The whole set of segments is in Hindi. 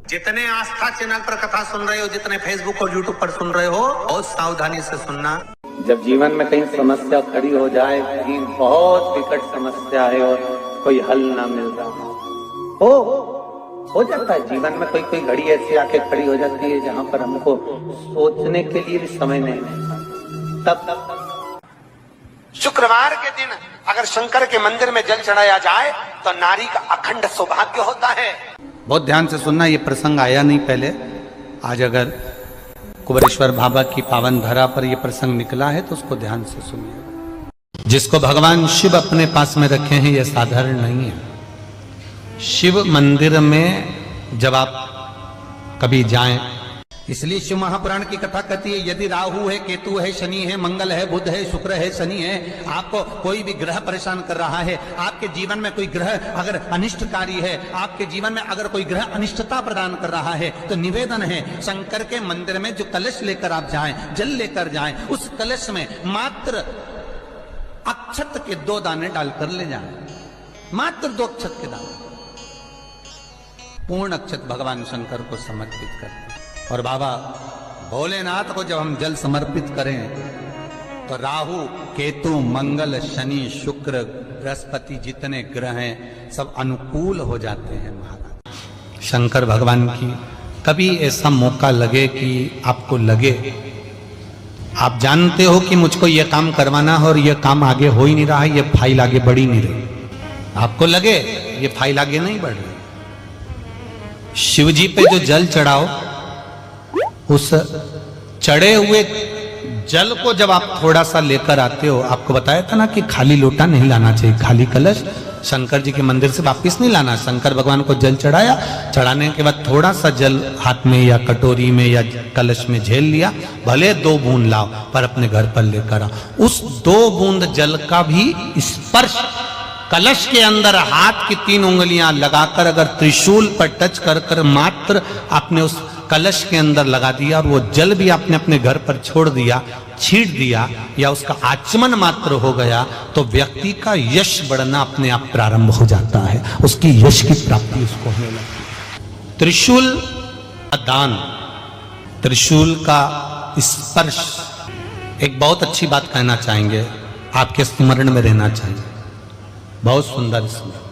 जितने आस्था चैनल पर कथा सुन रहे हो, जितने फेसबुक और यूट्यूब पर सुन रहे हो, बहुत सावधानी से सुनना। जब जीवन में कहीं समस्या खड़ी हो जाए, कहीं बहुत विकट समस्या है और कोई हल ना मिल रहा हो जाता है जीवन में कोई घड़ी ऐसी आके खड़ी हो जाती है जहां पर हमको सोचने के लिए भी समय नहीं मिलता। तब शुक्रवार के दिन अगर शंकर के मंदिर में जल चढ़ाया जाए तो नारी का अखंड सौभाग्य होता है। बहुत ध्यान से सुनना, ये प्रसंग आया नहीं पहले। आज अगर कुबेरेश्वर बाबा की पावन धरा पर यह प्रसंग निकला है तो उसको ध्यान से सुनिए। जिसको भगवान शिव अपने पास में रखे हैं, यह साधारण नहीं है। शिव मंदिर में जब आप कभी जाएं, इसलिए शिव महापुराण की कथा कहती है, यदि राहु है, केतु है, शनि है, मंगल है, बुध है, शुक्र है, शनि है, आपको कोई भी ग्रह परेशान कर रहा है, आपके जीवन में कोई ग्रह अगर अनिष्टकारी है, आपके जीवन में अगर कोई ग्रह अनिष्टता प्रदान कर रहा है, तो निवेदन है शंकर के मंदिर में जो कलश लेकर आप जाएं, जल लेकर जाएं, उस कलश में मात्र अक्षत के 2 दाने डालकर ले जाएं। मात्र 2 अक्षत के दाने, पूर्ण अक्षत भगवान शंकर को समर्पित करते। और बाबा भोलेनाथ को जब हम जल समर्पित करें तो राहु, केतु, मंगल, शनि, शुक्र, बृहस्पति जितने ग्रह हैं सब अनुकूल हो जाते हैं। महाराज शंकर भगवान की कभी ऐसा मौका लगे कि आपको लगे, आप जानते हो कि मुझको यह काम करवाना है और यह काम आगे हो ही नहीं रहा है, यह फाइल आगे बढ़ ही नहीं रही, आपको लगे ये फाइल आगे नहीं बढ़ रही, शिव जी पे जो जल चढ़ाओ, उस चढ़े हुए जल को जब आप थोड़ा सा लेकर आते हो, आपको बताया था ना कि खाली लोटा नहीं लाना चाहिए, खाली कलश शंकर जी के मंदिर से वापिस नहीं लाना। शंकर भगवान को जल चढ़ाया, चढ़ाने के बाद थोड़ा सा जल हाथ में या कटोरी में या कलश में झेल लिया, भले 2 बूंद लाओ पर अपने घर पर लेकर आओ। उस 2 बूंद जल का भी स्पर्श कलश के अंदर हाथ की 3 उंगलियां लगाकर अगर त्रिशूल पर टच कर कर मात्र आपने उस कलश के अंदर लगा दिया और वो जल भी आपने अपने घर पर छोड़ दिया, छींट दिया या उसका आचमन मात्र हो गया, तो व्यक्ति का यश बढ़ना अपने आप प्रारंभ हो जाता है, उसकी यश की प्राप्ति उसको होने लगती है। त्रिशूल दान, त्रिशूल का स्पर्श, एक बहुत अच्छी बात कहना चाहेंगे, आपके स्मरण में रहना चाहिए, बहुत सुंदर स्मरण।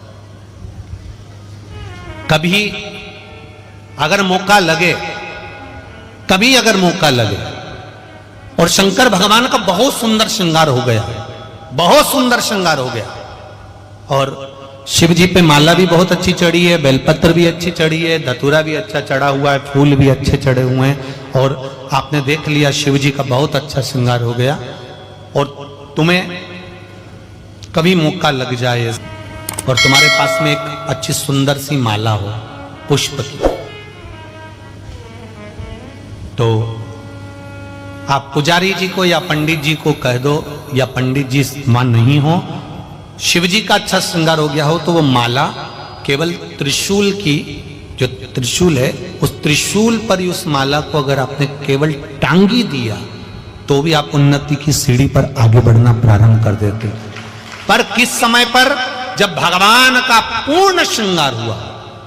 कभी अगर मौका लगे, कभी अगर मौका लगे, और शंकर भगवान का बहुत सुंदर श्रृंगार हो गया, बहुत सुंदर श्रृंगार हो गया, और शिव जी पे माला भी बहुत अच्छी चढ़ी है, बेलपत्र भी अच्छी चढ़ी है, धतूरा भी अच्छा चढ़ा हुआ है, फूल भी अच्छे चढ़े हुए हैं, और आपने देख लिया शिव जी का बहुत अच्छा श्रृंगार हो गया, और तुम्हें कभी मौका लग जाए और तुम्हारे पास में एक अच्छी सुंदर सी माला हो पुष्प की, तो आप पुजारी जी को या पंडित जी को कह दो, या पंडित जी मान नहीं हो, शिव जी का अच्छा श्रृंगार हो गया हो, तो वो माला केवल त्रिशूल की, जो त्रिशूल है उस त्रिशूल पर ही उस माला को अगर आपने केवल टांगी दिया तो भी आप उन्नति की सीढ़ी पर आगे बढ़ना प्रारंभ कर देते। पर किस समय पर? जब भगवान का पूर्ण श्रृंगार हुआ,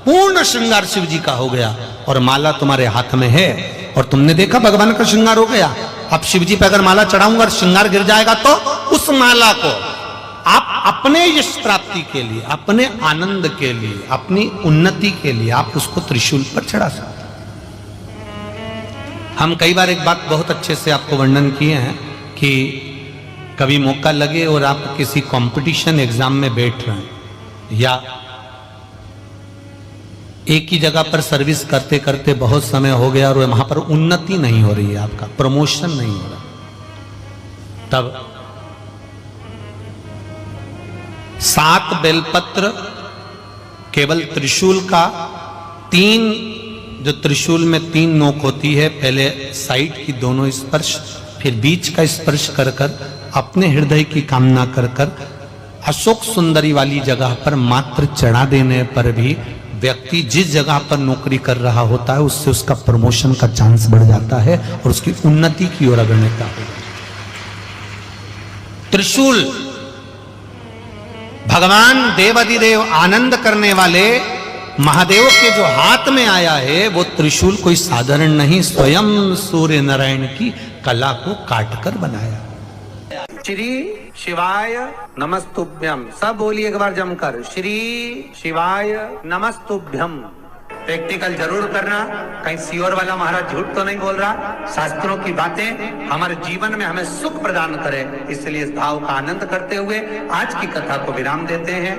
पूर्ण श्रृंगार शिव जी का हो गया और माला तुम्हारे हाथ में है और तुमने देखा भगवान का श्रृंगार हो गया। अब शिव जी पे अगर माला चढ़ाऊंगा और श्रृंगार गिर जाएगा तो उस माला को आप अपने यश प्राप्ति के लिए, अपने आनंद के लिए, अपनी उन्नति के लिए आप उसको त्रिशूल पर चढ़ा सकते। हम कई बार एक बात बहुत अच्छे से आपको वर्णन किए हैं कि कभी मौका लगे और आप किसी कंपटीशन एग्जाम में बैठ रहे हैं, या एक ही जगह पर सर्विस करते करते बहुत समय हो गया और वहां पर उन्नति नहीं हो रही है, आपका प्रमोशन नहीं हो रहा, तब 7 बेलपत्र केवल त्रिशूल का, 3 जो त्रिशूल में 3 नोक होती है, पहले साइड की दोनों स्पर्श, फिर बीच का स्पर्श कर कर अपने हृदय की कामना कर कर अशोक सुंदरी वाली जगह पर मात्र चढ़ा देने पर भी व्यक्ति जिस जगह पर नौकरी कर रहा होता है उससे उसका प्रमोशन का चांस बढ़ जाता है और उसकी उन्नति की ओर अग्रसर हो जाता है। त्रिशूल भगवान देवाधिदेव आनंद करने वाले महादेव के जो हाथ में आया है वो त्रिशूल कोई साधारण नहीं, स्वयं सूर्य नारायण की कला को काटकर बनाया। श्री शिवाय नमस्तुभ्यम, सब बोलिए एक बार जमकर, श्री शिवाय नमस्तुभ्यम। प्रैक्टिकल जरूर करना, कहीं सियोर वाला महाराज झूठ तो नहीं बोल रहा। शास्त्रों की बातें हमारे जीवन में हमें सुख प्रदान करे, इसलिए इस भाव का आनंद करते हुए आज की कथा को विराम देते हैं।